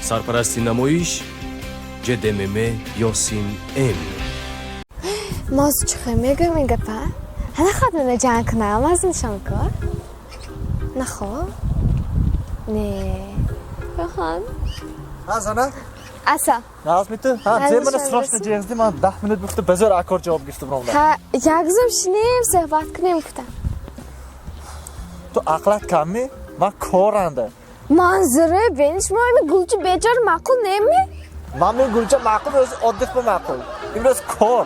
سرپرستی نمایش جدمم یاسین ام ماز چخه میگه پا؟ هنه خواهد جان کنم از نشان کن؟ نخو؟ نه بخوان؟ Hazana? Asa. Nazmiti? Ha, sen bana sırasına cihazdı mı? 10 minut bıktı, bezör akor cevap geçti buna. Ha, yagzım şinim, sehvat kınem kutam. Tu aklat kammi? Ma koranda. Manzara, ben hiç mi gulcu becar makul ne mi? Ma men gulca makul, öz oddif mi makul? İmroz kor.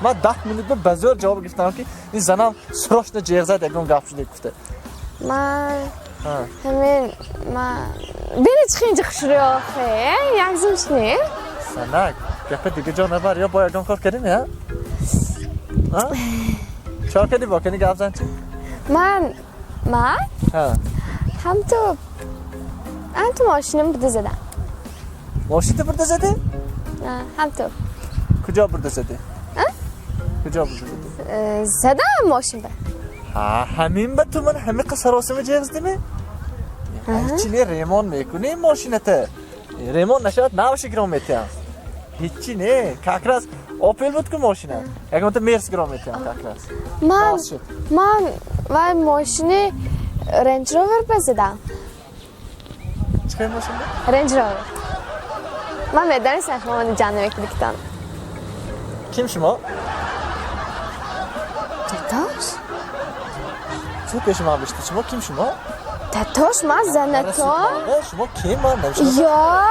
Ma 10 minut bezör cevap geçti ki, in zanam sırasına cihazda dedim gapşıdı kufte. Ma hemen beni çıkınca kışırıyor. Yagzım şinim. Sanak, gapı dige canı var ya, boya kor kedim ya. Ha? Çar kedi bak, hani gapsan çi? Man? Ha. هم تو ماشینم بوده زدم Moşiti burada zedi? نه هم تو Kuca burada zedi? Kuca burada zedi? زدم ماشین به Ha, همین به تو من همه قصراسم جهاز دیمی؟ هیچی نه ریمون میکنی ماشینته ریمون نشد نباشه کیلومتر هیچی نه کاکراس اوپل بود که ماشینه اگه تو مرس کیلومتر کاکراس من و ماشین رنج روور بزدم چه ماشین بود؟ رنج روور من بدانی سخنان جانه بکلیکتان kim شما؟ تتاش؟ چه پیش ما بشتی شما kim شما؟ تتاش من زنتا؟ شما kim من نمیشنم یا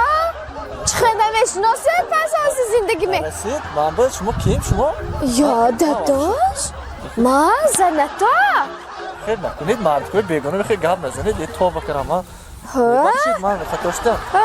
چه خدمه شناسید پس از زندگی می رسید من باید شما kim شما؟ یا تتاش؟ من زنتا؟ خیر نکنید مرد کنید بیگانه بخیر گپ نزنید یه تو بکرم ها ها؟ باشید من بخیر داشتم ها؟